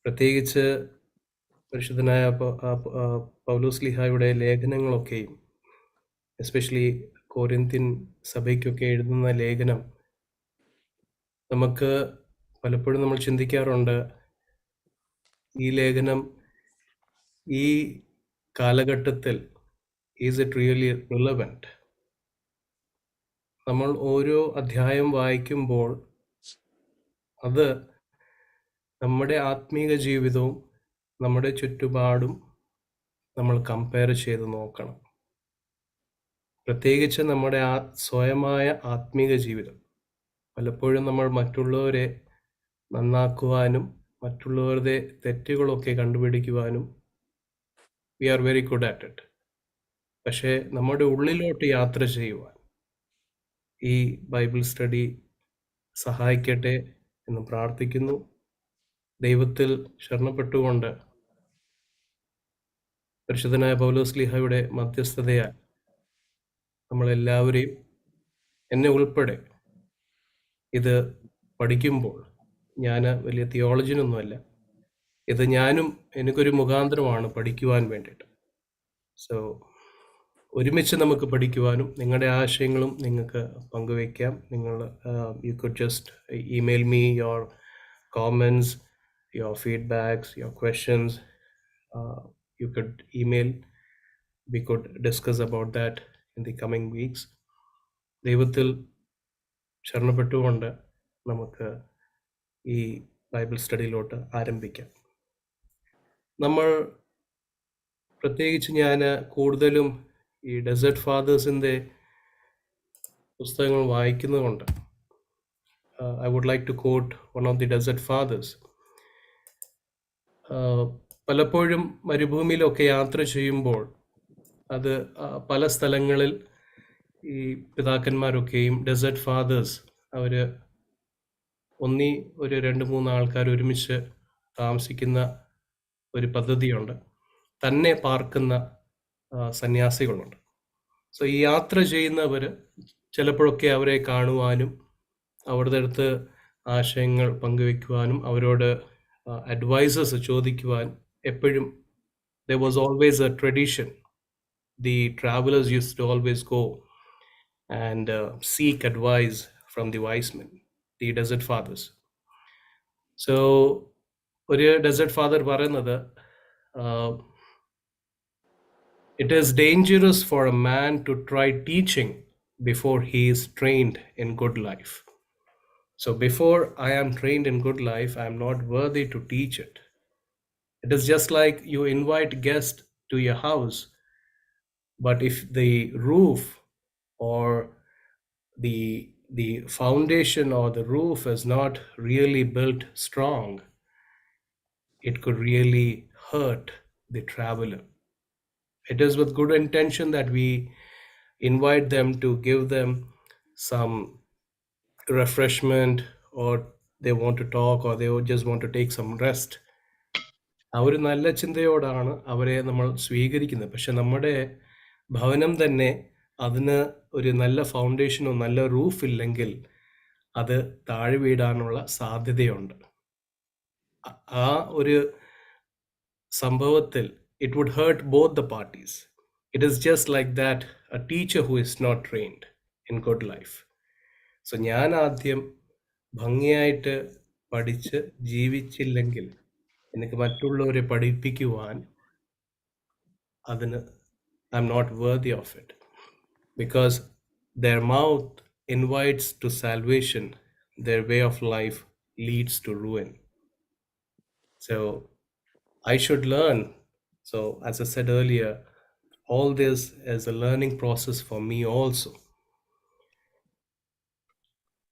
പ്രത്യേകിച്ച് പരിശുദ്ധനായ പൗലോസ്ലീഹായുടെ ലേഖനങ്ങളൊക്കെയും especially Corinthian സഭയ്ക്കൊക്കെ എഴുതുന്ന ലേഖനം നമുക്ക് പലപ്പോഴും നമ്മൾ ചിന്തിക്കാറുണ്ട്, ഈ ലേഖനം ഈ കാലഘട്ടത്തിൽ ഈസ് ഇറ്റ് റിയലി റിലവൻറ്റ്? നമ്മൾ ഓരോ അധ്യായം വായിക്കുമ്പോൾ അത് നമ്മുടെ ആത്മീക ജീവിതവും നമ്മുടെ ചുറ്റുപാടും നമ്മൾ കമ്പയർ ചെയ്ത് നോക്കണം. പ്രത്യേകിച്ച് നമ്മുടെ സ്വയമായ ആത്മീക ജീവിതം. പലപ്പോഴും നമ്മൾ മറ്റുള്ളവരെ നന്നാക്കുവാനും മറ്റുള്ളവരുടെ തെറ്റുകളൊക്കെ കണ്ടുപിടിക്കുവാനും we are very good at it. പക്ഷേ നമ്മുടെ ഉള്ളിലോട്ട് യാത്ര ചെയ്യുവാൻ ഈ ബൈബിൾ സ്റ്റഡി സഹായിക്കട്ടെ എന്ന് പ്രാർത്ഥിക്കുന്നു. ദൈവത്തിൽ ശരണപ്പെട്ടുകൊണ്ട് പരിശുദ്ധനായ പൗലോസ്ലീഹയുടെ മധ്യസ്ഥതയാൽ നമ്മളെല്ലാവരെയും, എന്നെ ഉൾപ്പെടെ, ഇത് പഠിക്കുമ്പോൾ, ഞാൻ വലിയ തിയോളജിനൊന്നുമല്ല, ഇത് എനിക്കൊരു മുഖാന്തരമാണ് പഠിക്കുവാൻ വേണ്ടിയിട്ട്. സോ ഒരുമിച്ച് നമുക്ക് പഠിക്കുവാനും നിങ്ങളുടെ ആശയങ്ങളും നിങ്ങൾക്ക് പങ്കുവയ്ക്കാം. U could just email me your comments, your feedbacks, your questions. You could email. We could discuss about that in the coming weeks. ദൈവത്തിൽ ശരണപ്പെട്ടുകൊണ്ട് നമുക്ക് ഈ ബൈബിൾ സ്റ്റഡിയിലോട്ട് ആരംഭിക്കാം. നമ്മൾ പ്രത്യേകിച്ച് ഞാൻ കൂടുതലും ഈ ഡെസേർട്ട് ഫാദേഴ്സിൻ്റെ പുസ്തകങ്ങൾ വായിക്കുന്നതുകൊണ്ട് I would like to quote one of the desert fathers. പലപ്പോഴും മരുഭൂമിയിലൊക്കെ യാത്ര ചെയ്യുമ്പോൾ അത് പല സ്ഥലങ്ങളിൽ ഈ പിതാക്കന്മാരൊക്കെയും ഡെസേർട്ട് ഫാദേഴ്സ് അവർ ഒരു 2-3 ആൾക്കാർ ഒരുമിച്ച് താമസിക്കുന്ന ഒരു പദ്ധതിയുണ്ട്. തന്നെ പാർക്കുന്ന സന്യാസികളുണ്ട്. സോ ഈ യാത്ര ചെയ്യുന്നവർ ചിലപ്പോഴൊക്കെ അവരെ കാണുവാനും അവരുടെ അടുത്ത് ആശയങ്ങൾ പങ്കുവെക്കുവാനും അവരോട് അഡ്വൈസസ് ചോദിക്കുവാൻ എപ്പോഴും there was always a tradition. The travelers used to always go and seek advice from the wise men, the desert fathers. So ഒരു desert father പറയുന്നത്, it is dangerous for a man to try teaching before he is trained in good life. So before I am trained in good life, I am not worthy to teach it. It is just like you invite guests to your house, but if the roof or the foundation or the roof is not really built strong, it could really hurt the traveler. It is with good intention that we invite them to give them some refreshment, or they want to talk, or they just want to take some rest. ആ ഒരു നല്ല ചിന്തയോടാണ് അവരെ നമ്മൾ സ്വീകരിക്കുന്നത്. പക്ഷെ നമ്മുടെ ഭവനം തന്നെ അതിന് ഒരു നല്ല ഫൗണ്ടേഷനോ നല്ല റൂഫ് ഇല്ലെങ്കിൽ അത് താഴെ വീഴാനുള്ള സാധ്യതയുണ്ട്. ആ ഒരു സംഭവത്തിൽ it would hurt both the parties. It is just like that, a teacher who is not trained in good life. So ഞാൻ ആദ്യം ഭംഗിയായിട്ട് പഠിച്ച് ജീവിച്ചില്ലെങ്കിൽ എനിക്ക് മറ്റുള്ളവരെ പഠിപ്പിക്കുവാൻ അതിന് I am not worthy of it, because their mouth invites to salvation, their way of life leads to ruin. So I should learn. So as I said earlier, all this is a learning process for me also.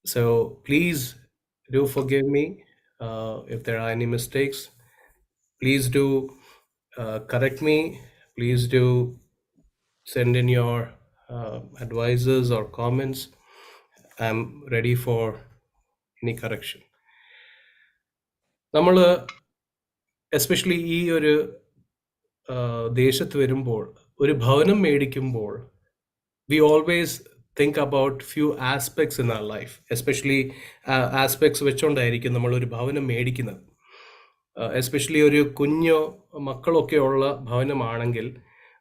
So please do forgive me if there are any mistakes. Please do correct me. Please do send in your advices or comments. I'm ready for any correction. നമ്മൾ especially ഈ ഒരു ദേശത്ത് വരുമ്പോൾ, ഒരു ഭവനം മേടിക്കുമ്പോൾ, we always think about few aspects in our life, especially aspects വെച്ചുകൊണ്ടായിരിക്കും നമ്മൾ ഒരു ഭവനം മേടിക്കുന്നത്. എസ്പെഷ്യലി ഒരു കുഞ്ഞോ മക്കളൊക്കെ ഉള്ള ഭവനമാണെങ്കിൽ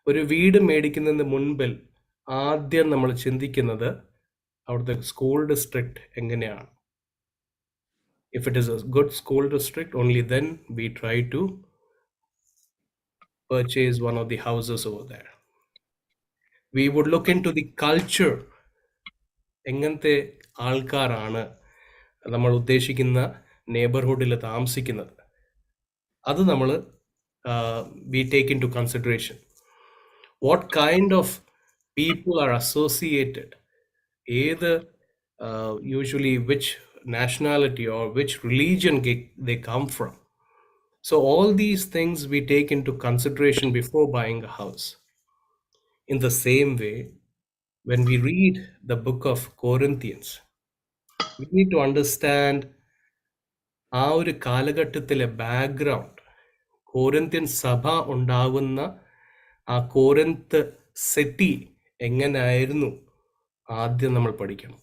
ഒരു വീട് മേടിക്കുന്നതിന് മുൻപിൽ ആദ്യം നമ്മൾ ചിന്തിക്കുന്നത് അവിടുത്തെ സ്കൂൾ ഡിസ്ട്രിക്റ്റ് എങ്ങനെയാണ്. If it is a good school district, only then we try to purchase one of the houses over there. We would look into the culture. എങ്ങനത്തെ ആൾക്കാരാണ് നമ്മൾ ഉദ്ദേശിക്കുന്ന നെയ്ബർഹുഡിൽ താമസിക്കുന്നത്, അത് നമ്മൾ we take into consideration. What kind of people are associated, ഏത് usually which nationality or which religion they come from. So all these things we take into consideration before buying a house. In the same way, when we read the book of Corinthians, we need to understand ആ ഒരു കാലഘട്ടത്തിലെ background, Corinthian സഭ ഉണ്ടാകുന്ന ആ കോരിന്ത് city എങ്ങനെയായിരുന്നു ആദ്യം നമ്മൾ പഠിക്കണം.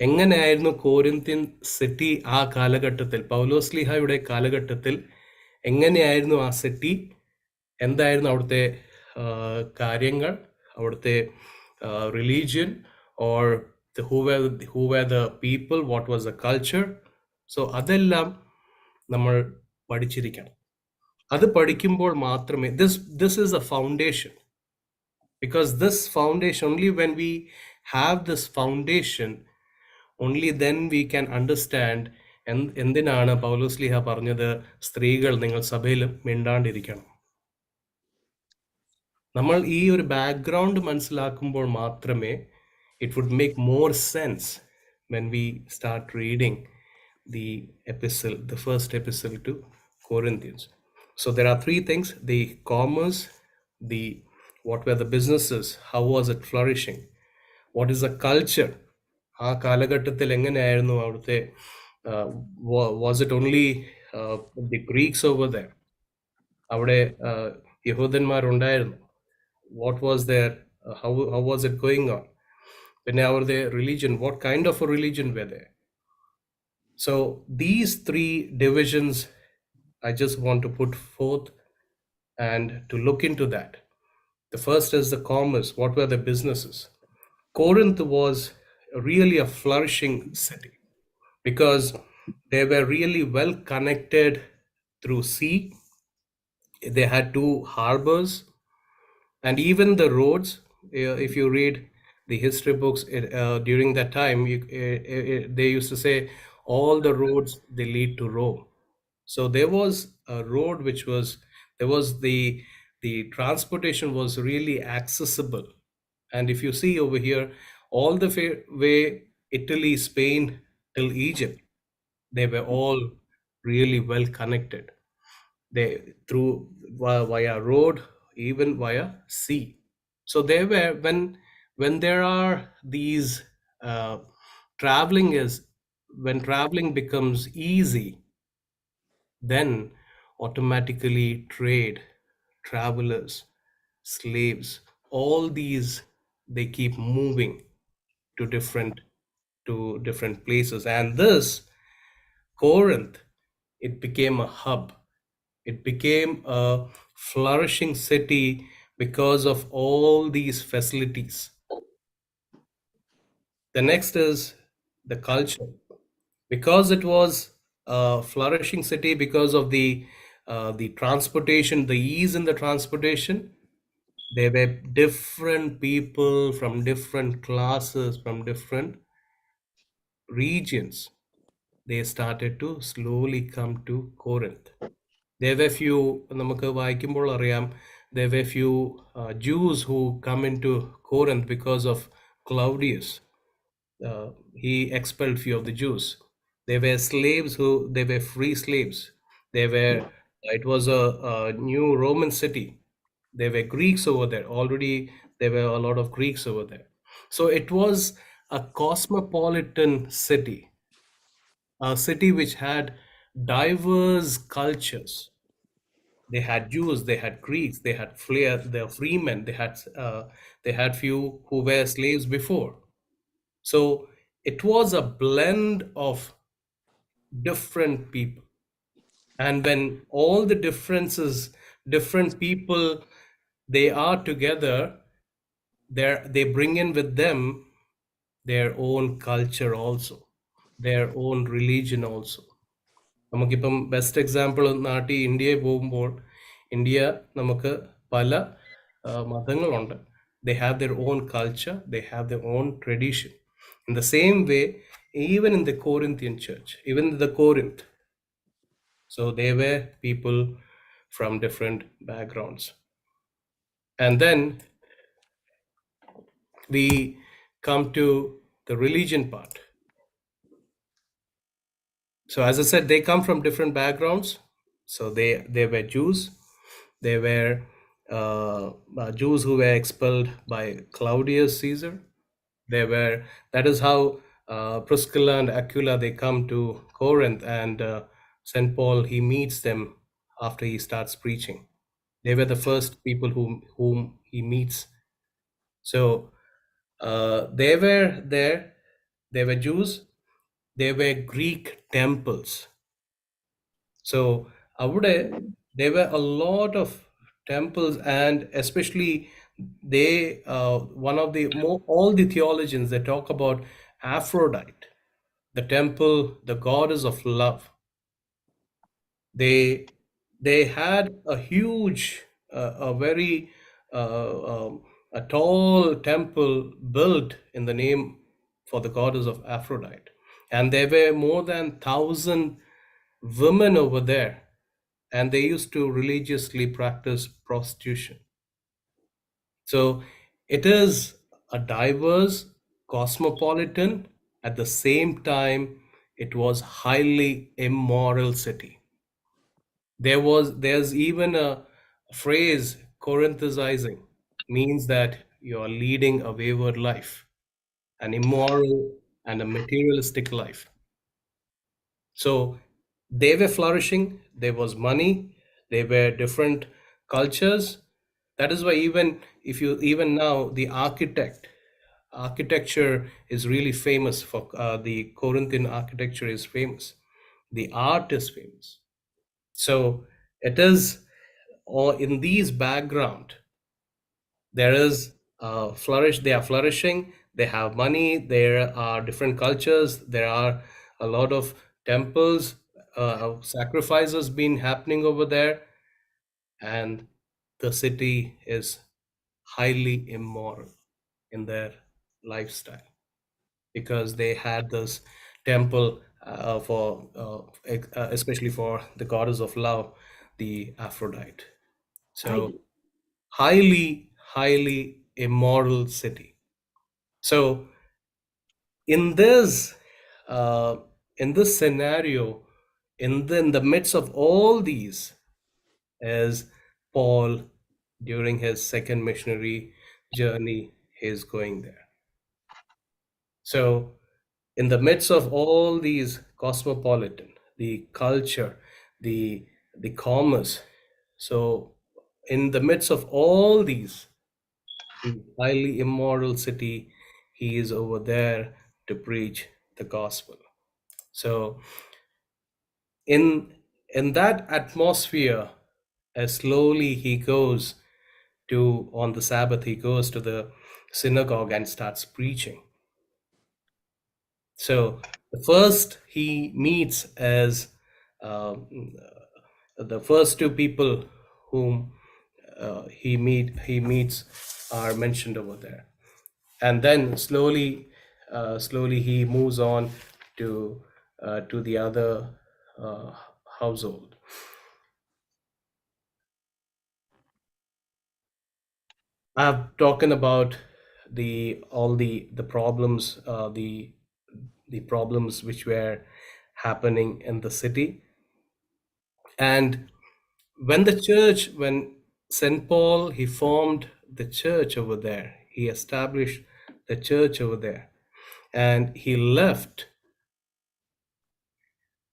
എങ്ങനെയായിരുന്നു കോരിന്ത്യൻ സിറ്റി ആ കാലഘട്ടത്തിൽ, പൗലോസ്ലീഹായുടെ കാലഘട്ടത്തിൽ എങ്ങനെയായിരുന്നു ആ സിറ്റി, എന്തായിരുന്നു അവിടുത്തെ കാര്യങ്ങൾ, അവിടുത്തെ religion or who were the people, what was the culture. So അതെല്ലാം നമ്മൾ പഠിച്ചിരിക്കണം. അത് പഠിക്കുമ്പോൾ മാത്രമേ this is a foundation, because this foundation, only when we have this foundation, only then we can understand എന്തിനാണ് പൗലോസ്ലീഹ പറഞ്ഞത് സ്ത്രീകൾ നിങ്ങൾ സഭയിൽ മിണ്ടാണ്ടിരിക്കണം. നമ്മൾ ഈ ഒരു ബാക്ക്ഗ്രൗണ്ട് മനസ്സിലാക്കുമ്പോൾ മാത്രമേ it would make more sense when we start reading the epistle, the first epistle to Corinthians. So there are three things: the commerce, the what were the businesses, how was it flourishing, what is the culture, ആ കാലഘട്ടത്തിൽ എങ്ങനെയായിരുന്നു അവിടുത്തെ, was it only the Greeks over there, അവിടെ യഹൂദന്മാരുണ്ടായിരുന്നു, what was their how was it going on, പിന്നെ അവരുടെ religion, what kind of a religion were there. So these three divisions I just want to put forth and to look into that. The first is the commerce, what were the businesses. Corinth was really a flourishing city because they were really well connected through sea. They had two harbors, and even the roads, if you read the history books during that time, they used to say all the roads they lead to Rome. So there was a road which was, there was the transportation was really accessible. And if you see over here, all the way Italy, Spain till Egypt, they were all really well connected. They through via road, even via sea. So they were, when there are these traveling is, when traveling becomes easy, then automatically trade, travelers, slaves, all these, they keep moving to different places. And this Corinth, it became a hub, it became a flourishing city because of all these facilities. The next is the culture. Because it was a flourishing city, because of the transportation, the ease in the transportation, there were different people from different classes, from different regions. They started to slowly come to Corinth. There were few, നമുക്ക് വായിക്കുമ്പോൾ അറിയാം, there were few Jews who come into Corinth because of Claudius. He expelled few of the Jews. There were slaves they were free slaves. They were, it was a new Roman city. There were Greeks over there. Already there were a lot of Greeks over there. So it was a cosmopolitan city, a city which had diverse cultures. They had Jews, they had Greeks, they had the freemen, they had few who were slaves before. So it was a blend of different people. And when all the differences, different people, they are together, they bring in with them their own culture also, their own religion also. നമുക്കിപ്പം best example നാട്ടിൽ ഇന്ത്യയിൽ പോകുമ്പോൾ India നമുക്ക് പല മതങ്ങളുണ്ട്. They have their own culture, they have their own tradition. In the same way, even in the Corinthian church, even in the Corinth, so they were people from different backgrounds. And then we come to the religion part. So as I said, they come from different backgrounds. So they were Jews. They were Jews who were expelled by Claudius Caesar. They were that is how Priscilla and Aquila, they come to Corinth, and Saint Paul, he meets them after he starts preaching. They were the first people whom he meets. So they were there. They were Jews. They were Greek temples. So there were a lot of temples, and especially one of the more all the theologians, they talk about Aphrodite, the temple, the goddess of love. They had a huge, a very a tall temple built in the name for the goddess of Aphrodite, and there were more than 1,000 women over there, and they used to religiously practice prostitution. So it is a diverse, cosmopolitan, at the same time, it was highly immoral city. There's even a phrase, Corinthicizing, means that you are leading a wayward life, an immoral and a materialistic life. So they were flourishing, there was money, there were different cultures. That is why even now the architecture is really famous for the Corinthian architecture is famous. The art is famous. So it is, or in these background, there is they are flourishing, they have money, there are different cultures, there are a lot of temples, sacrifices been happening over there, and the city is highly immoral in their lifestyle, because they had this temple especially for the goddess of love, the Aphrodite. So highly immoral city. So in this uh, in this scenario, in the midst of all these, is Paul, during his second missionary journey, is going there. So in the midst of all these cosmopolitan, the culture, the commerce, so in the midst of all these, the highly immoral city, he is over there to preach the gospel. So in in that atmosphere, as slowly he goes to on the Sabbath, he goes to the synagogue and starts preaching. So the first he meets as um, the first two people whom he meets are mentioned over there, and then slowly he moves on to the other uh, household. I've talking about the all the problems, the problems which were happening in the city. And when St. Paul, he formed the church over there, he established the church over there, and he left,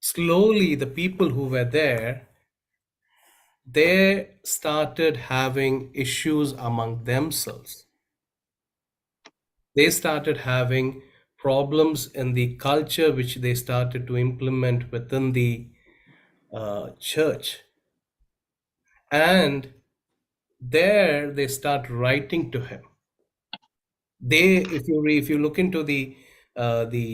slowly the people who were there, they started having issues among themselves. They started having problems in the culture which they started to implement within the church. And there they start writing to him. They, if you look into the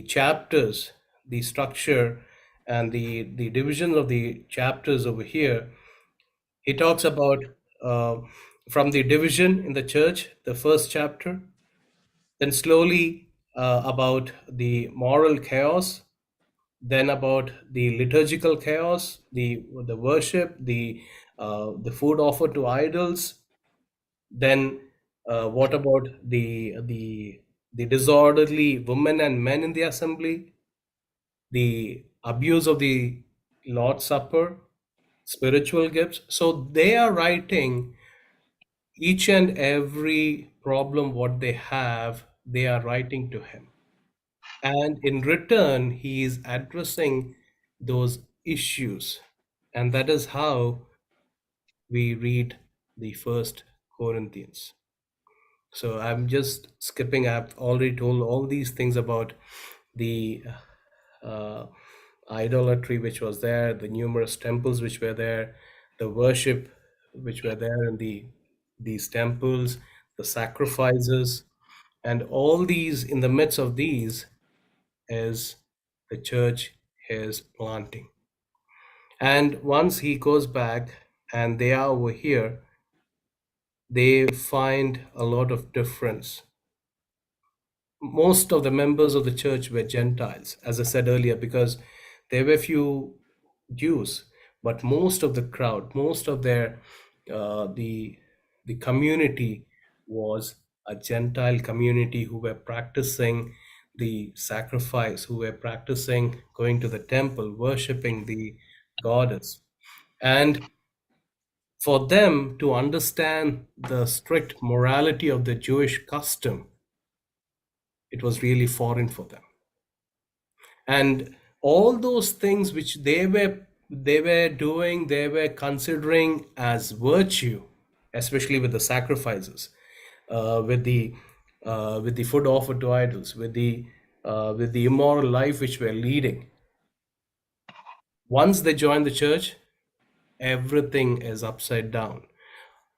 chapters, the structure and the division of the chapters over here, he talks about uh, from the division in the church, the first chapter, then slowly about the moral chaos, then about the liturgical chaos, the worship, the food offered to idols, then what about the disorderly women and men in the assembly, the abuse of the Lord's Supper, spiritual gifts? So they are writing each and every problem what they have, they are writing to him. And in return, he is addressing those issues. And that is how we read the first Corinthians. So I'm just skipping. I've already told all these things about the uh, idolatry which was there, the numerous temples which were there, the worship which were there in these temples, the sacrifices, and all these. In the midst of these is the church is planting. And once he goes back and they are over here, they find a lot of difference. Most of the members of the church were Gentiles, as I said earlier, because there were few Jews, but most of the crowd, most of their the community was a Gentile community who were practicing the sacrifice, who were practicing going to the temple, worshiping the goddess. And for them to understand the strict morality of the Jewish custom, it was really foreign for them. And all those things which they were doing, they were considering as virtue, especially with the sacrifices, with the food offered to idols, with the immoral life which we're leading. Once they join the church, everything is upside down.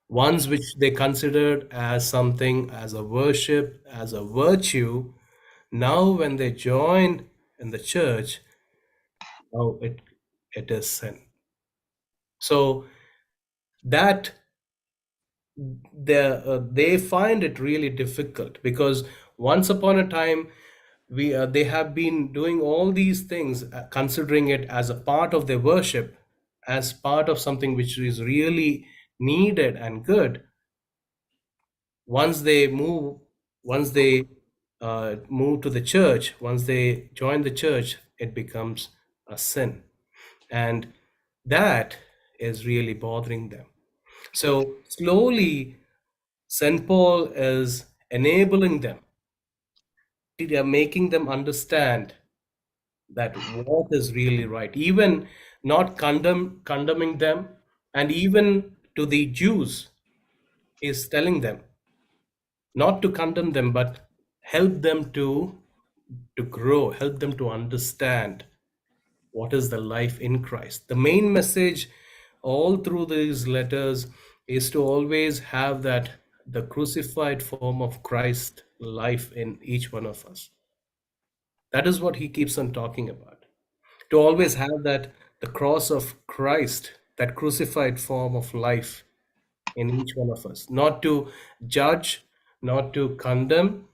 Ones which they considered as something, as a worship, as a virtue, now when they join in the church, now it is sin. So that they find it really difficult, because once upon a time they have been doing all these things, considering it as a part of their worship, as part of something which is really needed and good. Once they move to the church, once they join the church, it becomes a sin, and that is really bothering them. So slowly St. Paul is enabling them, they are making them understand that what is really right, even not condemning them. And even to the Jews, is telling them not to condemn them, but help them to grow, help them to understand what is the life in Christ. The main message all through these letters is to always have that the crucified form of Christ life in each one of us. That is what he keeps on talking about. To always have that the cross of Christ, that crucified form of life in each one of us. Not to judge, not to condemn,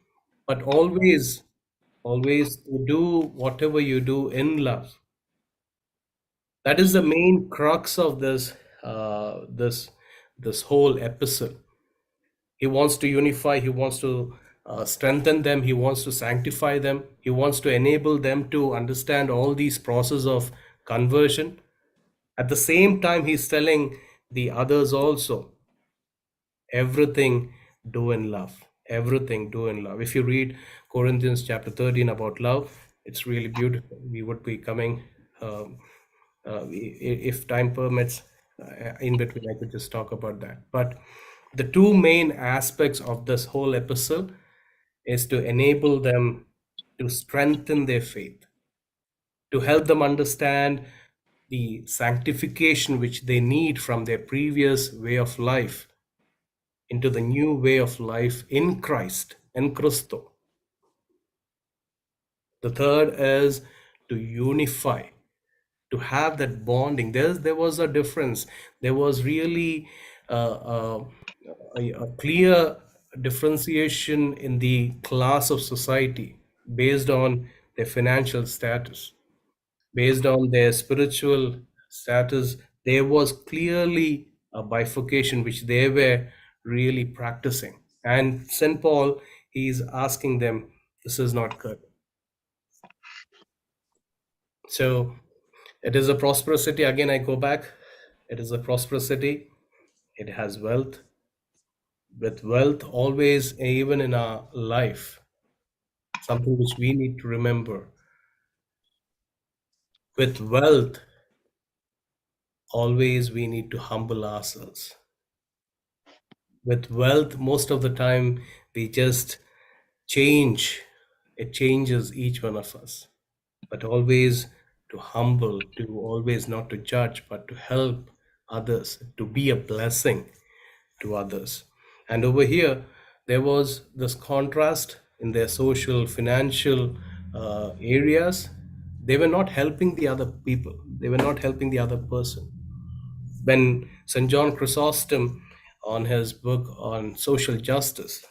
but always to do whatever you do in love. That is the main crux of this whole epistle. He wants to unify, he wants to strengthen them, he wants to sanctify them, he wants to enable them to understand all these process of conversion. At the same time, he's telling the others also, everything do in love. Everything do in love. If you read Corinthians chapter 13 about love, it's really beautiful. We would be coming, if time permits, In between, I could just talk about that. But the two main aspects of this whole epistle is to enable them to strengthen their faith, to help them understand the sanctification which they need from their previous way of life into the new way of life in Christ, in Christo. The third is to unify, to have that bonding. There was a difference. There was really a clear differentiation in the class of society based on their financial status, based on their spiritual status. There was clearly a bifurcation which they were really practicing. And St. Paul, he's asking them, this is not good. So it is a prosperous city. Again, I go back. It is a prosperous city. It has wealth. With wealth, always, even in our life, something which we need to remember. With wealth, always we need to humble ourselves. With wealth, most of the time, we just change. It changes each one of us. But always to humble, to always not to judge, but to help others, to be a blessing to others. And over here, there was this contrast in their social, financial areas. They were not helping the other people, they were not helping the other person. When St. John Chrysostom, on his book on social justice,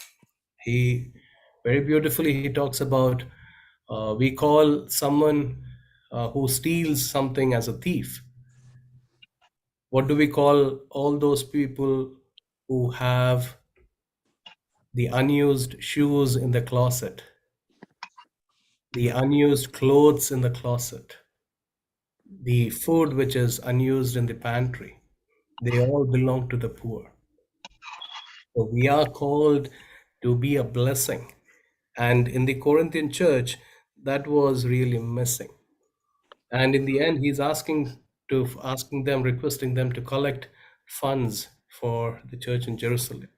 he very beautifully he talks about we call someone who steals something as a thief. What do we call all those people who have the unused shoes in the closet, the unused clothes in the closet, the food which is unused in the pantry? They all belong to the poor. So we are called to be a blessing. And in the Corinthian church, that was really missing. And in the end, he's asking them, requesting them to collect funds for the church in Jerusalem.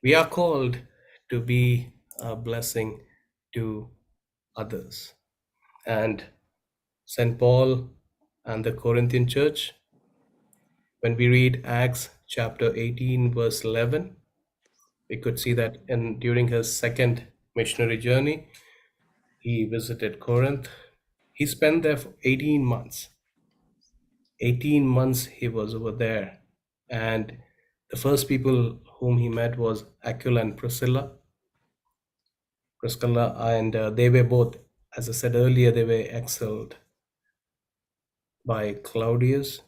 We are called to be a blessing to others. And St. Paul and the Corinthian church, when we read Acts chapter 18, verse 11, we could see that during his second missionary journey, he visited Corinth. He spent there for 18 months. 18 months he was over there. And the first people whom he met was Aquila and Priscilla. And they were both, as I said earlier, they were excelled by Claudius.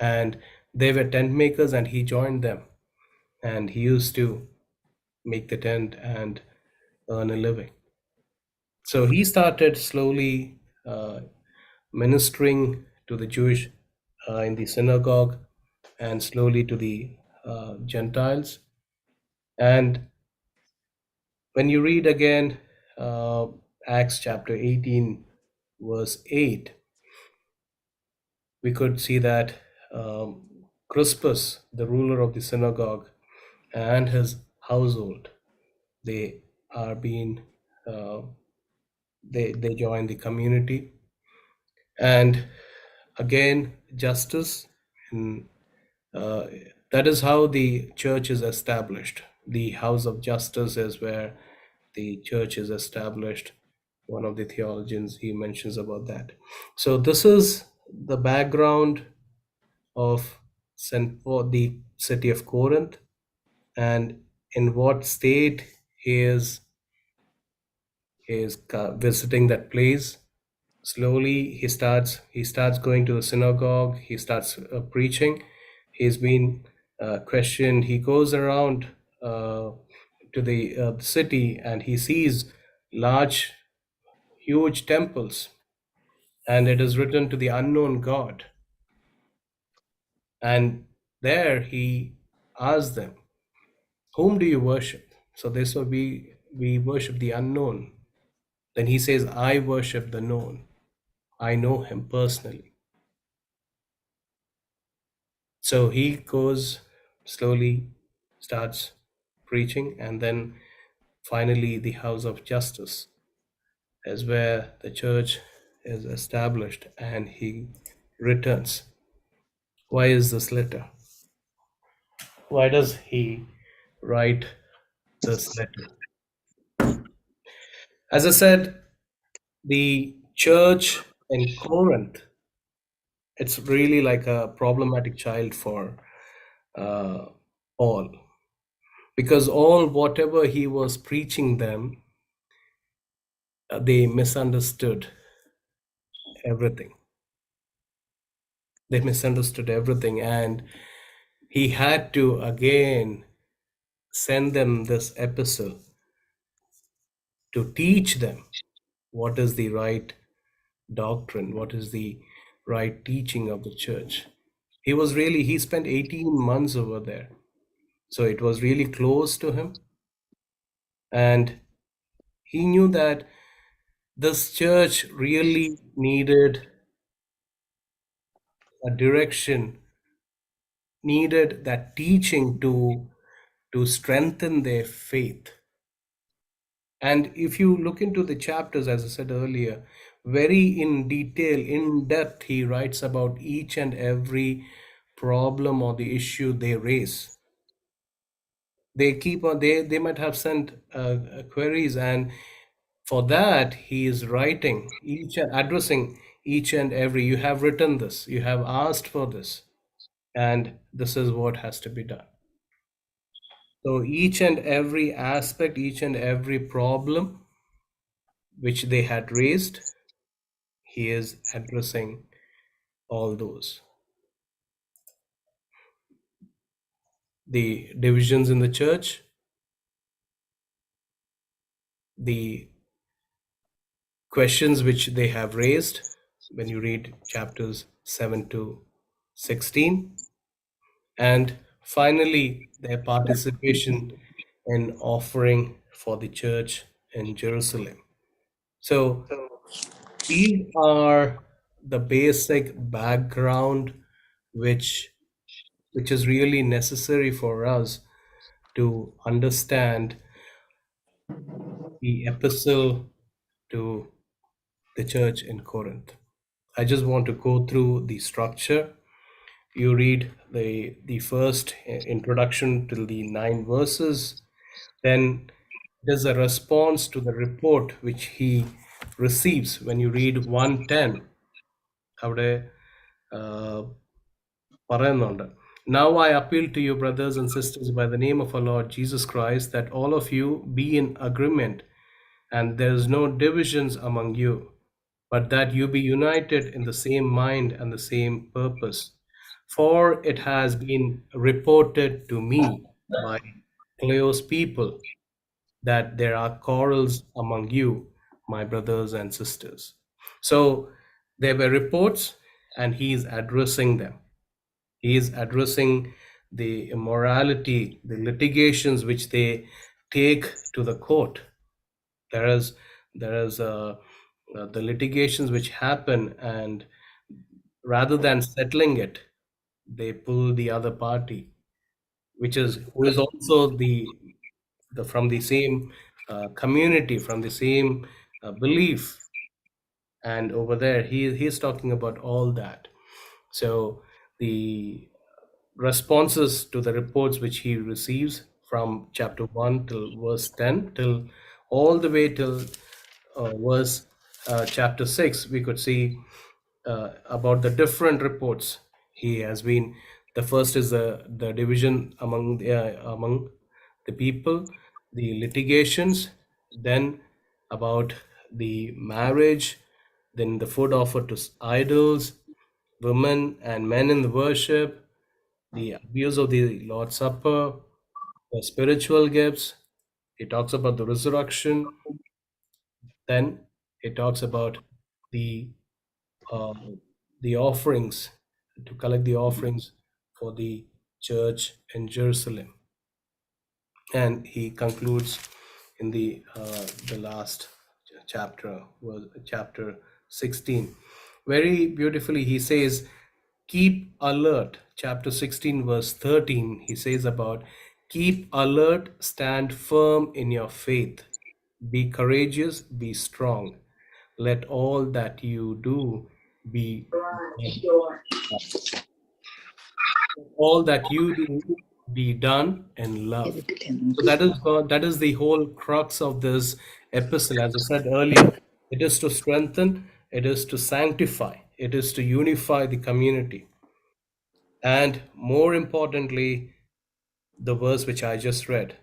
And they were tent makers, and he joined them. And he used to make the tent and earn a living. So he started slowly ministering to the Jewish in the synagogue, and slowly to the Gentiles. And when you read again uh, Acts chapter 18, verse 8, we could see that Crispus, the ruler of the synagogue, and his household, they are being they join the community. And again, justice, and uh, that is how the church is established. The house of justice is where the church is established. One of the theologians, he mentions about that. So this is the background of St. Paul, the city of Corinth, and in what state he is visiting that place. Slowly he starts going to the synagogue. He starts preaching. He's been questioned. He goes around to the city, and he sees large, huge temples, and it is written to the unknown God. And there he asks them, whom do you worship? So they say, we worship the unknown. Then he says, I worship the known. I know him personally. So he goes slowly, starts preaching, and then finally the house of justice is where the church is established, and he returns. Why is this letter? Why does he write this letter? As I said, the church in Corinth, it's really like a problematic child for uh, Paul, because all whatever he was preaching them, they misunderstood everything. They misunderstood everything, and he had to again send them this epistle to teach them what is the right doctrine, what is the right teaching of the church. He spent 18 months over there. So it was really close to him. And he knew that this church really needed a direction, needed that teaching to strengthen their faith. And if you look into the chapters, as I said earlier, very in detail, in depth, he writes about each and every problem or the issue they raise. They keep on, they might have sent queries, and for that he is writing each and addressing each and every, you have written this, you have asked for this, and this is what has to be done. So each and every aspect, each and every problem which they had raised, he is addressing all those. The divisions in the church, the questions which they have raised when you read chapters 7 to 16, and finally their participation in offering for the church in Jerusalem. So these are the basic background which is really necessary for us to understand the epistle to the church in Corinth. I just want to go through the structure. You read the first introduction till the 9 verses, then there's a response to the report which he receives when you read 110. അവിടെ പറയുന്നുണ്ട്, Now I appeal to you, brothers and sisters, by the name of our Lord Jesus Christ, that all of you be in agreement, and there is no divisions among you, but that you be united in the same mind and the same purpose. For it has been reported to me by Cleo's people that there are quarrels among you, my brothers and sisters. So there were reports, and he is addressing them. He is addressing the immorality, the litigations which they take to the court. There is the litigations which happen, and rather than settling it, they pull the other party, which is who is also the from the same community, from the same belief, and over there he's talking about all that. So the responses to the reports which he receives from chapter 1 till verse 10 till all the way till verse chapter 6, we could see about the different reports he has been. The first is the division among the people, the litigations, then about the marriage, then the food offered to idols, women and men in the worship, the abuse of the Lord's Supper, the spiritual gifts. He talks about the resurrection. Then he talks about the uh, the offerings, to collect the offerings for the church in Jerusalem, and he concludes in the last chapter, was chapter 16. Very beautifully, he says, "Keep alert, chapter 16, verse 13, he says about keep alert, stand firm in your faith, be courageous, be strong. Let all that you do be all that you do be done in love. So that is God, that is the whole crux of this epistle. As I said earlier, it is to strengthen, it is to sanctify, it is to unify the community. And more importantly, the verse which I just read,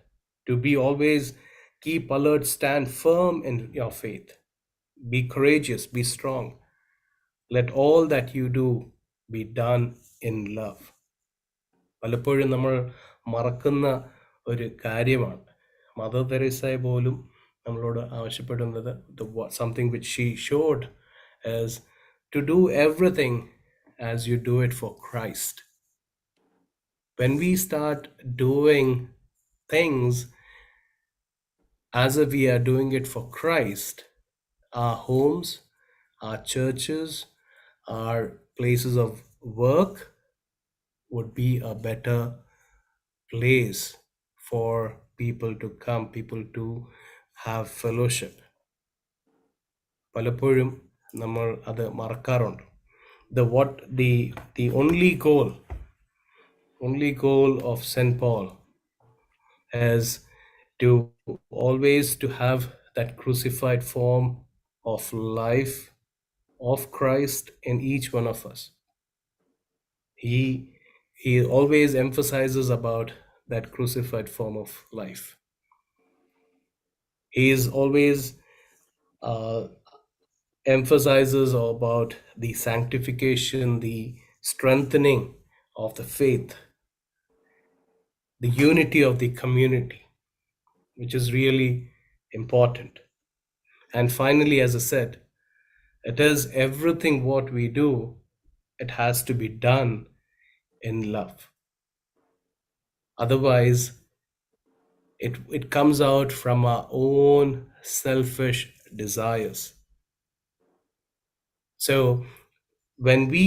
to be always keep alert, stand firm in your faith, be courageous, be strong. Let all that you do be done in love. പലപ്പോഴും നമ്മൾ മറക്കുന്ന ഒരു കാര്യമാണ്. Mother തെരേസയെ പോലും നമ്മളോട് ആവശ്യപ്പെടുന്നത് something which she showed is to do everything as you do it for Christ. When we start doing things as if we are doing it for Christ, our homes, our churches, our places of work would be a better place for people to come, people to have fellowship. പലപ്പോഴും നമ്മൾ അത് മറക്കാറുണ്ട്. The only goal of St. Paul is to always to have that crucified form of life of Christ in each one of us. He always emphasizes about that crucified form of life. He is always uh, emphasizes about the sanctification, the strengthening of the faith, the unity of the community, which is really important. And finally, as I said, it is everything what we do, it has to be done in love. Otherwise, it comes out from our own selfish desires. So when we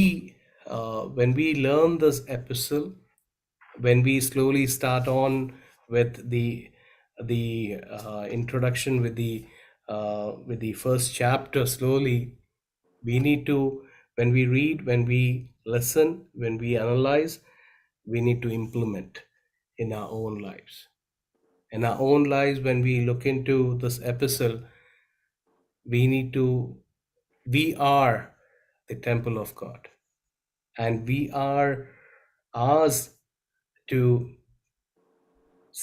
learn this epistle, when we slowly start on with the introduction, with the first chapter, slowly we need to, when we read, when we listen, when we analyze, we need to implement in our own lives. In our own lives, when we look into this epistle, we are the temple of God, and we are asked to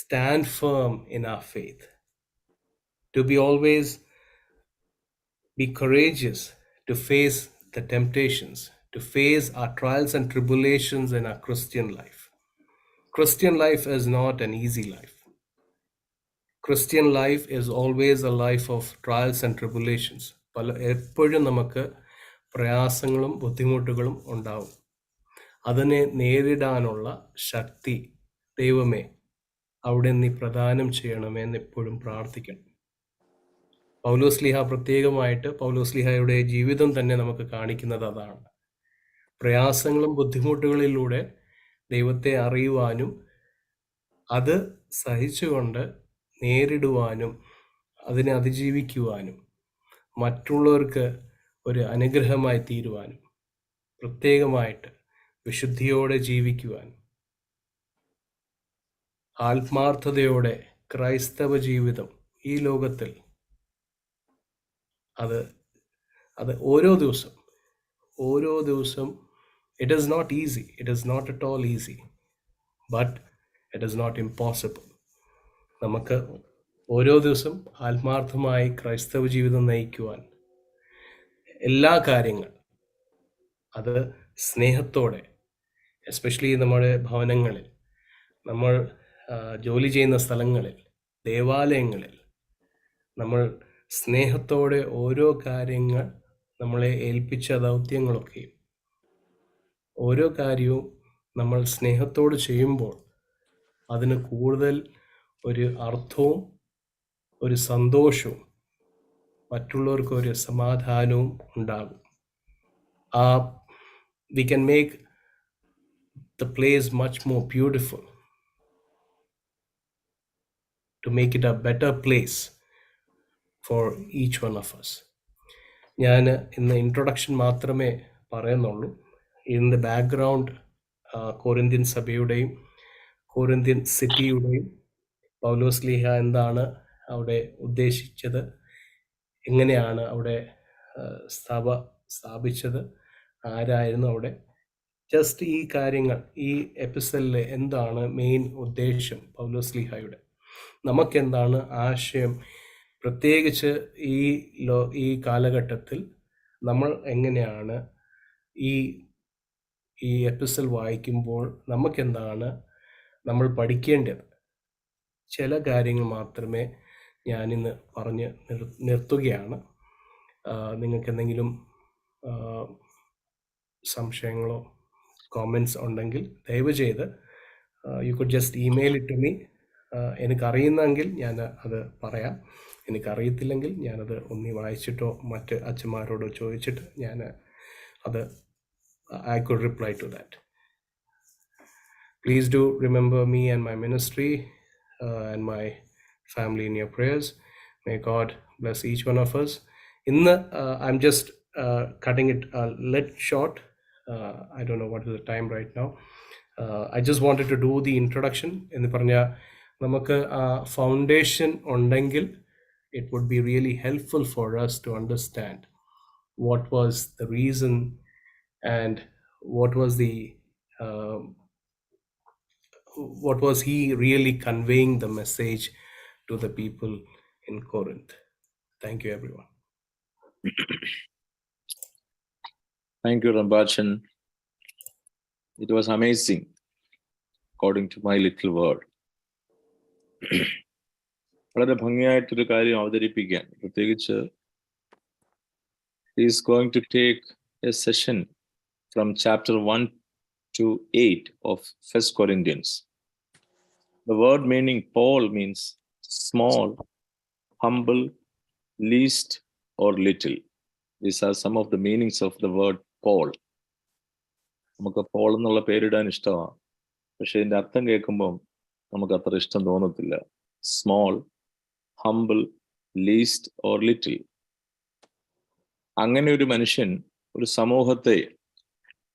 stand firm in our faith, to be always be courageous, to face the temptations, to face our trials and tribulations in our Christian life. Christian life is not an easy life. Christian life is always a life of trials and tribulations. എപ്പോഴും നമുക്ക് പ്രയാസങ്ങളും ബുദ്ധിമുട്ടുകളും ഉണ്ടാവും. അതിനെ നേരിടാനുള്ള ശക്തി ദൈവമേ അവിടെ നീ പ്രദാനം ചെയ്യണമെന്ന് എപ്പോഴും പ്രാർത്ഥിക്കണം. പൗലോസ്ലീഹ പ്രത്യേകമായിട്ട് പൗലോസ്ലീഹയുടെ ജീവിതം തന്നെ നമുക്ക് കാണിക്കുന്നത് അതാണ്. പ്രയാസങ്ങളും ബുദ്ധിമുട്ടുകളിലൂടെ ദൈവത്തെ അറിയുവാനും അത് സഹിച്ചുകൊണ്ട് നേരിടുവാനും അതിനെ അതിജീവിക്കുവാനും മറ്റുള്ളവർക്ക് ഒരു അനുഗ്രഹമായി തീരുവാനും പ്രത്യേകമായിട്ട് വിശുദ്ധിയോടെ ജീവിക്കുവാനും ആത്മാർത്ഥതയോടെ ക്രൈസ്തവ ജീവിതം ഈ ലോകത്തിൽ അത് ഓരോ ദിവസം it is not easy, it is not at all easy, but it is not impossible. നമുക്ക് ഓരോ ദിവസം ആത്മാർത്ഥമായി ക്രൈസ്തവ ജീവിതം നയിക്കുവാൻ എല്ലാ കാര്യങ്ങൾ അത് സ്നേഹത്തോടെ, എസ്പെഷ്യലി നമ്മുടെ ഭവനങ്ങളിൽ, നമ്മൾ ജോലി ചെയ്യുന്ന സ്ഥലങ്ങളിൽ, ദേവാലയങ്ങളിൽ നമ്മൾ സ്നേഹത്തോടെ ഓരോ കാര്യങ്ങൾ നമ്മളെ ഏൽപ്പിച്ച ദൗത്യങ്ങളൊക്കെയും ഓരോ കാര്യവും നമ്മൾ സ്നേഹത്തോട് ചെയ്യുമ്പോൾ അതിന് കൂടുതൽ ഒരു അർത്ഥവും ഒരു സന്തോഷവും മറ്റുള്ളവർക്ക് ഒരു സമാധാനവും ഉണ്ടാകും. We can make the place much more beautiful, to make it a better place for each one of us. ഞാൻ ഇന്ന് ഇൻട്രൊഡക്ഷൻ മാത്രമേ പറയുന്നുള്ളൂ. ഇൻ ദ ബാക്ക്ഗ്രൗണ്ട് കൊറിന്ത്യൻ സഭയുടെയും കൊറിന്ത്യൻ സിറ്റിയുടെയും പൗലോസ്ലീഹ എന്താണ് അവിടെ ഉദ്ദേശിച്ചത്, എങ്ങനെയാണ് അവിടെ സ്ഥാപിച്ചത്, ആരായിരുന്നു അവിടെ, ജസ്റ്റ് ഈ കാര്യങ്ങൾ, ഈ എപ്പിസോഡിൽ എന്താണ് മെയിൻ ഉദ്ദേശം പൗലോസ്ലീഹയുടെ, നമുക്കെന്താണ് ആശയം, പ്രത്യേകിച്ച് ഈ കാലഘട്ടത്തിൽ നമ്മൾ എങ്ങനെയാണ് ഈ എപ്പിസോഡ് വായിക്കുമ്പോൾ നമുക്കെന്താണ് നമ്മൾ പഠിക്കേണ്ടത്, ചില കാര്യങ്ങൾ മാത്രമേ ഞാനിന്ന് പറഞ്ഞ് നിർത്തുകയാണ്. നിങ്ങൾക്ക് എന്തെങ്കിലും സംശയങ്ങളോ കോമെൻറ്റ്സ് ഉണ്ടെങ്കിൽ ദയവ് ചെയ്ത് you could just email it to me. എനിക്കറിയുന്നെങ്കിൽ ഞാൻ അത് പറയാം, എനിക്കറിയത്തില്ലെങ്കിൽ ഞാനത് ഒന്നി വായിച്ചിട്ടോ മറ്റ് അച്ഛന്മാരോടോ ചോദിച്ചിട്ട് ഞാൻ അത് I could reply to that. Please do remember me and my ministry and my family in your prayers. May God bless each one of us. I'm just cutting it a little short. I don't know what is the time right now. I just wanted to do the introduction. എന്ന് പറഞ്ഞാൽ നമുക്ക് foundation ഉണ്ടെങ്കിൽ it would be really helpful for us to understand what was the reason and what was he really conveying the message to the people in Corinth. Thank you, everyone. Thank you, Rambachan. It was amazing, according to my little word. വളരെ ഭംഗിയായിട്ടൊരു കാര്യം അവതരിപ്പിക്കാൻ, പ്രത്യേകിച്ച് he is going to take a session from chapter 1 to 8 of 1 Corinthians. The word meaning Paul means small, humble, least, or little. These are some of the meanings of the word Paul. നമുക്ക് Paul എന്നുള്ള പേരിടാൻ ഇഷ്ടമാണ്, പക്ഷെ ഇതിൻ്റെ അർത്ഥം കേൾക്കുമ്പോൾ നമുക്ക് അത്ര ഇഷ്ടം തോന്നത്തില്ല. Small, humble, least or little. അങ്ങനെ ഒരു മനുഷ്യൻ ഒരു സമൂഹത്തെ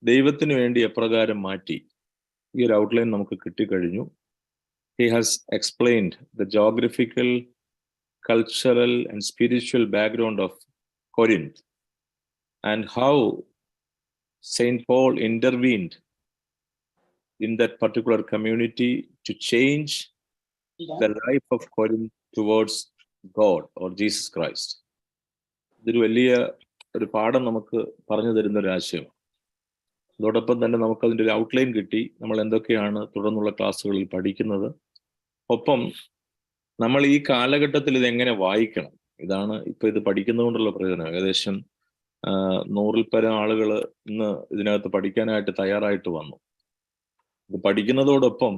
ദൈവത്തിന് വേണ്ടി എപ്രകാരം മാറ്റി, ഈ ഒരു ഔട്ട്ലൈൻ നമുക്ക് കിട്ടിക്കഴിഞ്ഞു. He has explained the geographical, cultural and spiritual background of Corinth and how Saint Paul intervened in that particular community to change the life of Corinth towards God or Jesus Christ. ഇതൊരു വലിയ ഒരു പാഠം നമുക്ക് പറഞ്ഞു തരുന്ന ഒരു ആശയം. അതോടൊപ്പം തന്നെ നമുക്കതിൻ്റെ ഒരു ഔട്ട്ലൈൻ കിട്ടി, നമ്മൾ എന്തൊക്കെയാണ് തുടർന്നുള്ള ക്ലാസ്സുകളിൽ പഠിക്കുന്നത്. ഒപ്പം നമ്മൾ ഈ കാലഘട്ടത്തിൽ ഇതെങ്ങനെ വായിക്കണം, ഇതാണ് ഇപ്പൊ ഇത് പഠിക്കുന്നതുകൊണ്ടുള്ള പ്രയോജനം. ഏകദേശം 100-ൽ പരം ആളുകൾ ഇന്ന് ഇതിനകത്ത് പഠിക്കാനായിട്ട് തയ്യാറായിട്ട് വന്നു. ഇത് പഠിക്കുന്നതോടൊപ്പം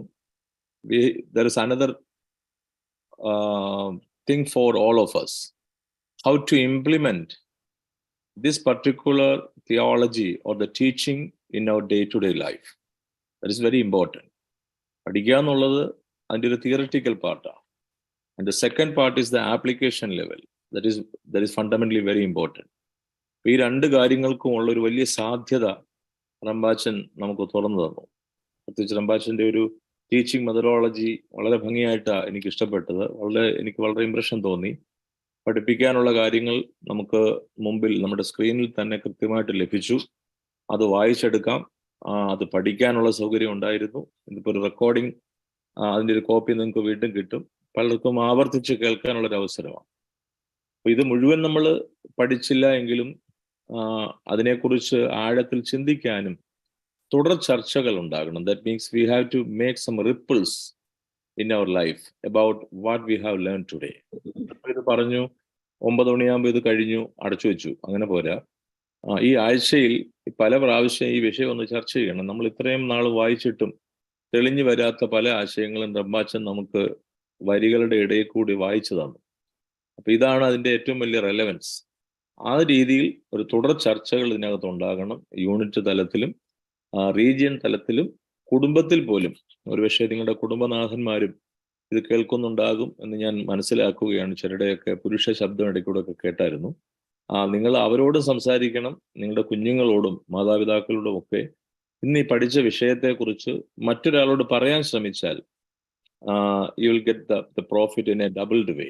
there is another thing for all of us, how to implement this particular theology or the teaching in our day-to-day life. That is very important. പഠിക്കുക എന്നുള്ളത് അതിൻ്റെ ഒരു തിയറിറ്റിക്കൽ പാർട്ടാണ്. And the second part is the application level. That is fundamentally very important. ഈ രണ്ട് കാര്യങ്ങൾക്കും ഉള്ള ഒരു വലിയ സാധ്യത റംബാച്ചൻ നമുക്ക് തുറന്നു തന്നു. പ്രത്യേകിച്ച് റംബാച്ചൻ്റെ ഒരു ടീച്ചിങ് മെത്തഡോളജി വളരെ ഭംഗിയായിട്ടാണ് എനിക്ക് ഇഷ്ടപ്പെട്ടത്. എനിക്ക് വളരെ ഇംപ്രഷൻ തോന്നി. പഠിപ്പിക്കാനുള്ള കാര്യങ്ങൾ നമുക്ക് മുമ്പിൽ നമ്മുടെ സ്ക്രീനിൽ തന്നെ കൃത്യമായിട്ട് ലഭിച്ചു. അത് വായിച്ചെടുക്കാം, അത് പഠിക്കാനുള്ള സൗകര്യം ഉണ്ടായിരുന്നു. ഇതിപ്പോൾ ഒരു റെക്കോർഡിങ്, അതിൻ്റെ ഒരു കോപ്പി നിങ്ങൾക്ക് വീണ്ടും കിട്ടും. പലർക്കും ആവർത്തിച്ച് കേൾക്കാനുള്ളൊരു അവസരമാണ്. അപ്പോൾ ഇത് മുഴുവൻ നമ്മൾ പഠിച്ചില്ല എങ്കിലും അതിനെക്കുറിച്ച് ആഴത്തിൽ ചിന്തിക്കാനും തുടർ ചർച്ചകൾ ഉണ്ടാകണം. That means we have to make some ripples in our life about what we have learned today. ഇത് പറഞ്ഞു 9 മണിയാകുമ്പോൾ ഇത് കഴിഞ്ഞു അടച്ചു വെച്ചു, അങ്ങനെ പോരാ. ഈ ആഴ്ചയിൽ പല പ്രാവശ്യം ഈ വിഷയം ഒന്ന് ചർച്ച ചെയ്യണം. നമ്മൾ ഇത്രയും നാൾ വായിച്ചിട്ടും തെളിഞ്ഞു വരാത്ത പല ആശയങ്ങളും റംബാച്ചൻ നമുക്ക് വരികളുടെ ഇടയിൽ കൂടി വായിച്ചു തന്നു. അപ്പൊ ഇതാണ് അതിൻ്റെ ഏറ്റവും വലിയ റെലവൻസ്. ആ രീതിയിൽ ഒരു തുടർ ചർച്ചകൾ ഇതിനകത്ത് ഉണ്ടാകണം. യൂണിറ്റ് തലത്തിലും റീജിയൻ തലത്തിലും കുടുംബത്തിൽ പോലും ഒരുപക്ഷെ നിങ്ങളുടെ കുടുംബനാഥന്മാരും ഇത് കേൾക്കുന്നുണ്ടാകും എന്ന് ഞാൻ മനസ്സിലാക്കുകയാണ്. ചിലരുടെയൊക്കെ പുരുഷ ശബ്ദം ഇടയ്ക്കൂടെ ഒക്കെ കേട്ടായിരുന്നു. നിങ്ങൾ അവരോടും സംസാരിക്കണം, നിങ്ങളുടെ കുഞ്ഞുങ്ങളോടും മാതാപിതാക്കളോടും ഒക്കെ ഇന്ന് ഈ പഠിച്ച വിഷയത്തെക്കുറിച്ച് മറ്റൊരാളോട് പറയാൻ ശ്രമിച്ചാൽ you will get the profit in a doubled way.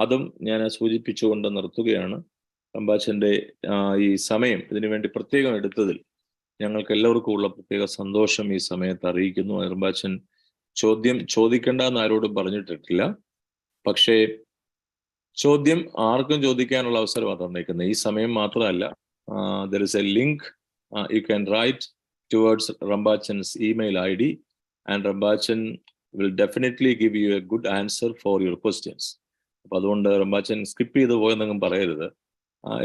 അതും ഞാൻ സൂചിപ്പിച്ചുകൊണ്ട് നിർത്തുകയാണ്. റംബാച്ചൻ്റെ ഈ സമയം ഇതിനു വേണ്ടി പ്രത്യേകം എടുത്തതിൽ ഞങ്ങൾക്ക് എല്ലാവർക്കും ഉള്ള പ്രത്യേക സന്തോഷം ഈ സമയത്ത് അറിയിക്കുന്നു. റംബാച്ചൻ ചോദ്യം ചോദിക്കേണ്ട എന്ന് ആരോടും പറഞ്ഞിട്ടില്ല, പക്ഷേ ചോദ്യം ആർക്കും ചോദിക്കാനുള്ള അവസരമാണ് തന്നേക്കുന്നത്. ഈ സമയം മാത്രമല്ല, there is a link you can write towards Rambachan's email ID and Rambachan will definitely give you a good answer for your questions. അപ്പൊ അതുകൊണ്ട് റംബാച്ചൻ സ്കിപ്പ് ചെയ്ത് പോയെന്നൊന്നും പറയരുത്.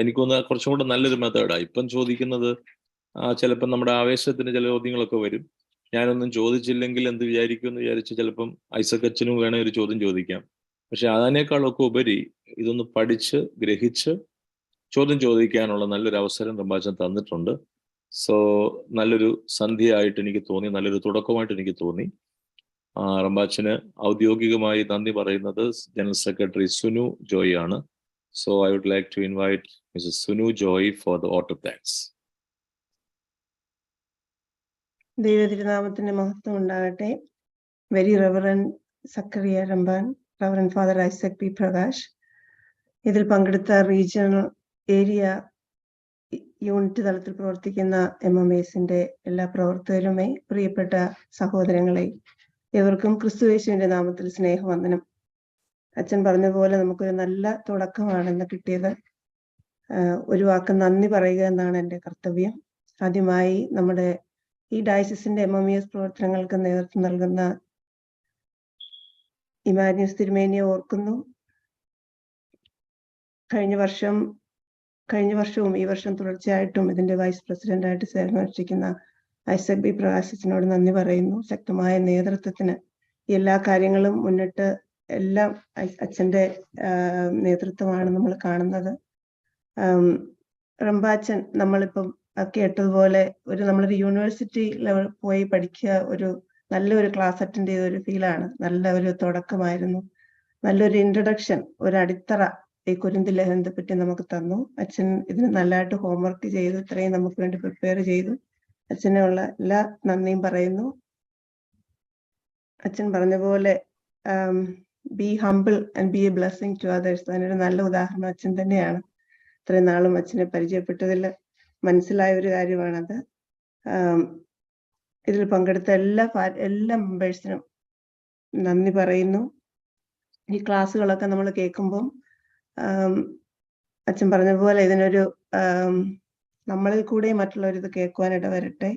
എനിക്കൊന്ന് കുറച്ചും കൂടെ നല്ലൊരു മെത്തേഡാണ്. ഇപ്പം ചോദിക്കുന്നത് ചിലപ്പം നമ്മുടെ ആവേശത്തിന് ചില ചോദ്യങ്ങളൊക്കെ വരും. ഞാനൊന്നും ചോദിച്ചില്ലെങ്കിൽ എന്ത് വിചാരിക്കും എന്ന് വിചാരിച്ച് ചിലപ്പം ഐസക് വേണേ ഒരു ചോദ്യം ചോദിക്കാം. പക്ഷെ അതിനേക്കാളൊക്കെ ഉപരി ഇതൊന്ന് പഠിച്ച് ഗ്രഹിച്ച് ചോദ്യം ചോദിക്കാനുള്ള നല്ലൊരു അവസരം റംബാച്ചൻ തന്നിട്ടുണ്ട്. സോ നല്ലൊരു സന്ധ്യയായിട്ട് എനിക്ക് തോന്നി, നല്ലൊരു തുടക്കമായിട്ട് എനിക്ക് തോന്നി. റംബാച്ചന് ഔദ്യോഗികമായി നന്ദി പറയുന്നത് ജനറൽ സെക്രട്ടറി സുനു ജോയ് ആണ്. So I would like to invite Mrs Sunu Joy for the vote of thanks. ദൈവതിരുനാമത്തിന്റെ മഹത്വം ഉണ്ടാകട്ടെ. Very reverend Zacharia Ramban, reverend father Isaac P Prakash, ഇതിൽ പങ്കെടുത്ത റീജിയണൽ ഏരിയ യൂണിറ്റ് തലത്തിൽ പ്രവർത്തിക്കുന്ന MMAസിന്റെ എല്ലാ പ്രവർത്തകരുമേ, പ്രിയപ്പെട്ട സഹോദരങ്ങളെ, ഇവർക്കും ക്രിസ്തുയേശുവിന്റെ നാമത്തിൽ സ്നേഹവന്ദനം. അച്ഛൻ പറഞ്ഞ പോലെ നമുക്കൊരു നല്ല തുടക്കമാണെന്ന് കിട്ടിയത്. ഒരു വാക്ക് നന്ദി പറയുക എന്നാണ് എൻ്റെ കർത്തവ്യം. ആദ്യമായി നമ്മുടെ ഈ ഡയസിസിന്റെ MMAS പ്രവർത്തനങ്ങൾക്ക് നേതൃത്വം നൽകുന്ന ഇമാനിയസ് തിരുമേനിയെ ഓർക്കുന്നു. കഴിഞ്ഞ വർഷവും ഈ വർഷം തുടർച്ചയായിട്ടും ഇതിന്റെ വൈസ് പ്രസിഡന്റായിട്ട് സേവനമനുഷ്ഠിക്കുന്ന ഐസക് ബി പ്രകാശിനോട് നന്ദി പറയുന്നു. ശക്തമായ നേതൃത്വത്തിന് എല്ലാ കാര്യങ്ങളും മുന്നിട്ട് എല്ലാം അച്ഛന്റെ നേതൃത്വമാണ് നമ്മൾ കാണുന്നത്. റംബാച്ചൻ നമ്മളിപ്പം കേട്ടതുപോലെ നമ്മളൊരു യൂണിവേഴ്സിറ്റി ലെവൽ പോയി പഠിക്കുക, നല്ലൊരു ക്ലാസ് അറ്റൻഡ് ചെയ്ത ഒരു ഫീലാണ്. നല്ല ഒരു തുടക്കമായിരുന്നു, നല്ലൊരു ഇൻട്രൊഡക്ഷൻ, ഒരു അടിത്തറ ഈ കൊരിന്ത് ലേഖനത്തെ പറ്റി നമുക്ക് തന്നു. അച്ഛൻ ഇതിന് നല്ലതായിട്ട് ഹോംവർക്ക് ചെയ്തു, ഇത്രയും നമുക്ക് വേണ്ടി പ്രിപ്പയർ ചെയ്തു. അച്ഛനുള്ള എല്ലാ നന്ദിയും പറയുന്നു. അച്ഛൻ പറഞ്ഞ പോലെ be humble and be a blessing to others. അതിനൊരു നല്ല ഉദാഹരണം അച്ഛൻ തന്നെയാണ്. ഇത്രയും നാളും അച്ഛനെ പരിചയപ്പെട്ടതിൽ മനസ്സിലായ ഒരു കാര്യമാണത്. ഇതിൽ പങ്കെടുത്ത എല്ലാ മെമ്പേഴ്സിനും നന്ദി പറയുന്നു. ഈ ക്ലാസ്സുകളൊക്കെ നമ്മൾ കേൾക്കുമ്പം അച്ഛൻ പറഞ്ഞ പോലെ ഇതിനൊരു നമ്മളിൽ കൂടെ മറ്റുള്ളവരിത് കേൾക്കുവാനിട വരട്ടെ.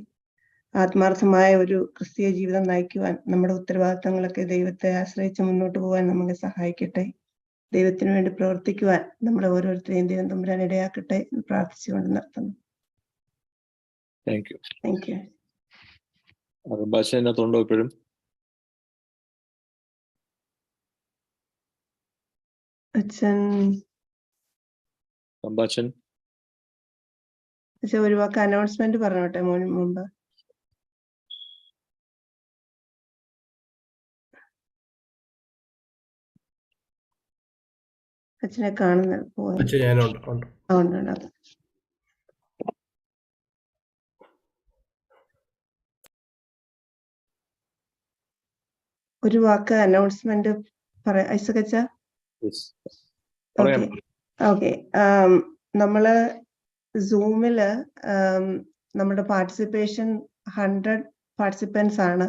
ആത്മാർത്ഥമായ ഒരു ക്രിസ്തീയ ജീവിതം നയിക്കുവാൻ നമ്മുടെ ഉത്തരവാദിത്തങ്ങളൊക്കെ ദൈവത്തെ ആശ്രയിച്ച് മുന്നോട്ട് പോകാൻ നമ്മളെ സഹായിക്കട്ടെ. ദൈവത്തിന് വേണ്ടി പ്രവർത്തിക്കുവാൻ നമ്മളെ ഓരോരുത്തരെയും ദൈവം തമ്പുരാൻ ഇടയാക്കട്ടെ എന്ന് പ്രാർത്ഥിച്ചുകൊണ്ട് നിർത്തുന്നു. Thank you. എപ്പോഴും അച്ഛൻ ഒരു വാക്ക് അനൗൺസ്മെന്റ് പറഞ്ഞോട്ടെ മുമ്പ്. അച്ഛനെ കാണുന്ന ഒരു വാക്ക് അനൗൺസ്മെന്റ് പറയാം ഐസകച്ച. ഓക്കെ. നമ്മള് സൂമില് നമ്മുടെ പാർട്ടിസിപ്പേഷൻ 100 പാർട്ടിസിപ്പൻസ് ആണ്.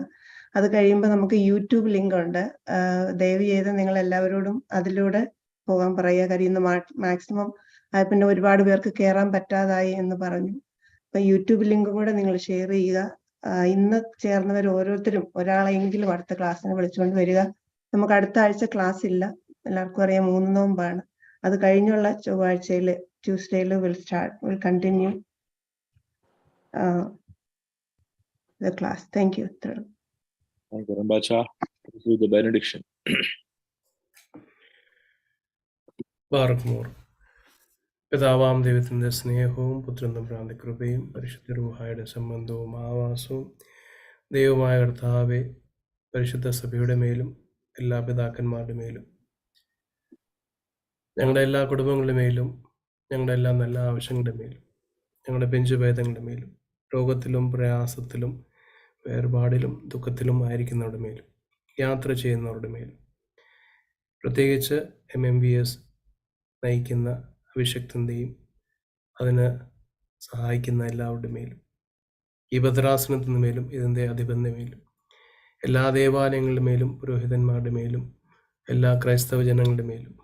അത് കഴിയുമ്പോൾ നമുക്ക് യൂട്യൂബ് ലിങ്ക് ഉണ്ട്. ദയവ് ചെയ്ത് നിങ്ങൾ എല്ലാവരോടും അതിലൂടെ പോകാൻ പറയുക. കാര്യം ഇന്ന് മാക്സിമം പിന്നെ ഒരുപാട് പേർക്ക് കയറാൻ പറ്റാതായി എന്ന് പറഞ്ഞു. അപ്പൊ യൂട്യൂബ് ലിങ്കും കൂടെ നിങ്ങൾ ഷെയർ ചെയ്യുക. ഇന്ന് ചേർന്നവർ ഓരോരുത്തരും ഒരാളെങ്കിലും അടുത്ത ക്ലാസ്സിന് വിളിച്ചുകൊണ്ട് വരിക. നമുക്ക് അടുത്ത ആഴ്ച ക്ലാസ് ഇല്ല, എല്ലാവർക്കും അറിയാം, 3 നോമ്പാണ്. അത് കഴിഞ്ഞുള്ള ചൊവ്വാഴ്ചയില് Tuesday will continue the class. Thank you. Thank you, Rambacha. Through the benediction. ബാറക്മോർ. പിതാവാം ദൈവത്തിന്റെ സ്നേഹവും പുത്രൻ തമ്പുരാന്റെ കൃപയും പരിശുദ്ധ റൂഹായുടെ സംബന്ധവും ആവാസവും ദൈവമായ കർത്താവെ, പരിശുദ്ധ സഭയുടെ മേലും എല്ലാ പിതാക്കന്മാരുടെ മേലും ഞങ്ങളുടെ എല്ലാ കുടുംബങ്ങളുടെ മേലും ഞങ്ങളുടെ എല്ലാ നല്ല ആവശ്യങ്ങളുടെ മേലും ഞങ്ങളുടെ ബെഞ്ചുഭേദങ്ങളുടെ മേലും രോഗത്തിലും പ്രയാസത്തിലും വേർപാടിലും ദുഃഖത്തിലും ആയിരിക്കുന്നവരുടെ മേലും യാത്ര ചെയ്യുന്നവരുടെ മേലും പ്രത്യേകിച്ച് MMBS നയിക്കുന്ന അഭിഷക്തന്റെയും അതിന് സഹായിക്കുന്ന എല്ലാവരുടെ മേലും ഈ ഭദ്രാസനത്തിന് മേലും ഇതിൻ്റെ അധിപന്റെ മേലും എല്ലാ ദേവാലയങ്ങളുടെ മേലും പുരോഹിതന്മാരുടെ മേലും എല്ലാ ക്രൈസ്തവ ജനങ്ങളുടെ മേലും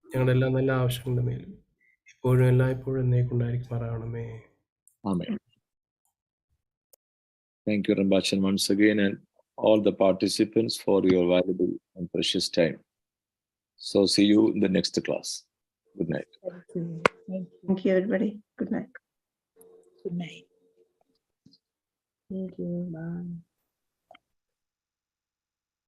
ഞങ്ങളുടെ എല്ലാ നല്ല ആവശ്യങ്ങളുടെ മേലും ഇപ്പോഴും എല്ലായ്പ്പോഴും എന്നേക്കുണ്ടായിരിക്കുമാറാകണമേ. Amen. Thank you, Rambachan, once again, and all the participants for your valuable and precious time. So see you in the next class. Good night. Thank you. Thank you. Thank you, everybody. Good night. Good night. Thank you. Bye.